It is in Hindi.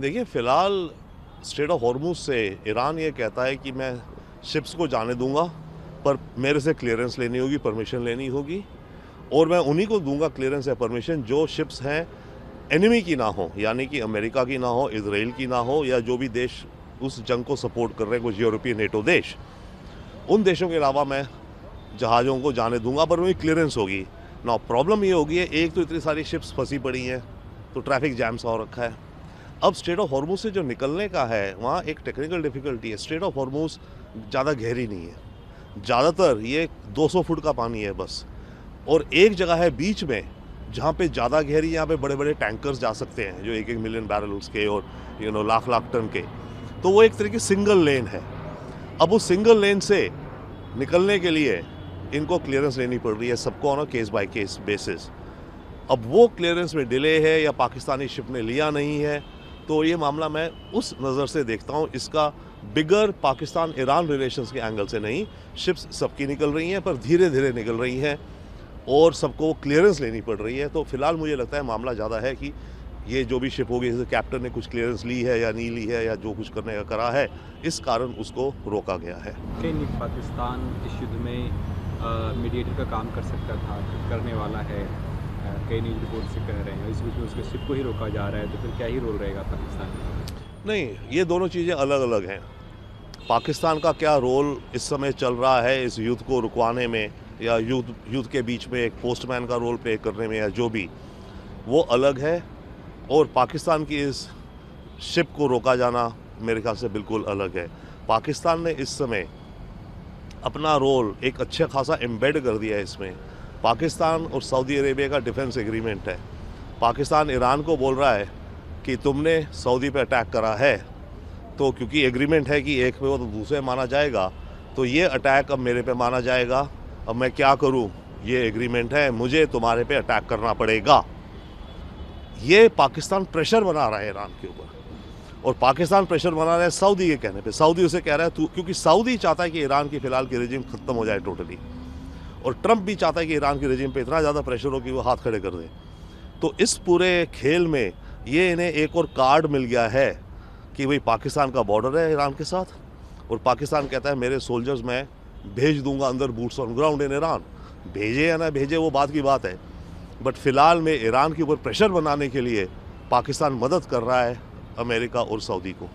देखिए, फ़िलहाल स्ट्रेट ऑफ हॉर्मुज़ से ईरान ये कहता है कि मैं शिप्स को जाने दूँगा, पर मेरे से क्लीयरेंस लेनी होगी, परमिशन लेनी होगी और मैं उन्हीं को दूँगा क्लीयरेंस या परमिशन जो शिप्स हैं एनिमी की ना हो, यानी कि अमेरिका की ना हो, इज़राइल की ना हो या जो भी देश उस जंग को सपोर्ट कर रहे हैं, कुछ यूरोपीय नेटो देश। उन देशों के अलावा मैं जहाज़ों को जाने दूँगा, पर उनकी क्लीयरेंस होगी। नाउ प्रॉब्लम ये होगी है, एक तो इतनी सारी शिप्स फँसी पड़ी हैं, तो ट्रैफ़िक जैम्स हो रखा है। अब स्ट्रेट ऑफ हॉर्मुज़ से जो निकलने का है, वहाँ एक टेक्निकल डिफ़िकल्टी है। स्ट्रेट ऑफ हॉर्मुज़ ज़्यादा गहरी नहीं है। ज़्यादातर ये 200 फुट का पानी है बस, और एक जगह है बीच में, जहाँ पे ज़्यादा गहरी, यहाँ पे बड़े-बड़े टैंकर्स जा सकते हैं, जो 1-1 मिलियन बैरल्स के और लाख-लाख टन के। तो वो एक तरह की सिंगल लेन है। अब उस सिंगल लेन से निकलने के लिए इनको क्लीयरेंस लेनी पड़ रही है सबको on a case by case basis. अब वो क्लीयरेंस में डिले है या पाकिस्तानी शिप ने लिया नहीं है, तो ये मामला मैं उस नज़र से देखता हूँ, इसका बिगर पाकिस्तान ईरान रिलेशंस के एंगल से नहीं। शिप्स सबकी निकल रही हैं, पर धीरे-धीरे निकल रही हैं और सबको क्लीयरेंस लेनी पड़ रही है। तो फिलहाल मुझे लगता है मामला ज़्यादा है कि ये जो भी शिप होगी, जैसे कैप्टन ने कुछ क्लीयरेंस ली है या नहीं ली है या जो कुछ करने का करा है, इस कारण उसको रोका गया है। कहीं नहीं पाकिस्तान इस युद्ध में मीडिएटर का काम कर सकता था, करने वाला है। कई न्यूज़ रिपोर्ट से कह रहे हैं इस बीच में उसके शिप को ही रोका जा रहा है, तो फिर क्या ही रोल रहेगा पाकिस्तान का? नहीं, ये दोनों चीज़ें अलग-अलग हैं। पाकिस्तान का क्या रोल इस समय चल रहा है इस युद्ध को रुकवाने में या युद्ध युद्ध के बीच में एक पोस्टमैन का रोल प्ले करने में या जो भी, वो अलग है, और पाकिस्तान की इस शिप को रोका जाना मेरे ख्याल से बिल्कुल अलग है। पाकिस्तान ने इस समय अपना रोल एक अच्छा खासा एम्बेड कर दिया है इसमें। पाकिस्तान और सऊदी अरेबिया का डिफेंस एग्रीमेंट है। पाकिस्तान ईरान को बोल रहा है कि तुमने सऊदी पे अटैक करा है, तो क्योंकि एग्रीमेंट है कि एक पे वो तो दूसरे माना जाएगा, तो ये अटैक अब मेरे पे माना जाएगा। अब मैं क्या करूं? ये एग्रीमेंट है, मुझे तुम्हारे पे अटैक करना पड़ेगा। ये पाकिस्तान प्रेशर बना रहा है ईरान के ऊपर, और पाकिस्तान प्रेशर बना रहा है सऊदी के कहने पे। सऊदी उसे कह रहा है तू, क्योंकि सऊदी चाहता है कि ईरान की फ़िलहाल की रेजिम ख़त्म हो जाए टोटली, और ट्रंप भी चाहता है कि ईरान की रेजिम पे इतना ज़्यादा प्रेशर हो कि वो हाथ खड़े कर दे। तो इस पूरे खेल में ये इन्हें एक और कार्ड मिल गया है कि भाई पाकिस्तान का बॉर्डर है ईरान के साथ, और पाकिस्तान कहता है मेरे सोल्जर्स मैं भेज दूंगा अंदर, boots on ground in Iran. भेजे या ना भेजे वो बात की बात है, बट फ़िलहाल में ईरान के ऊपर प्रेशर बनाने के लिए पाकिस्तान मदद कर रहा है अमेरिका और सऊदी को।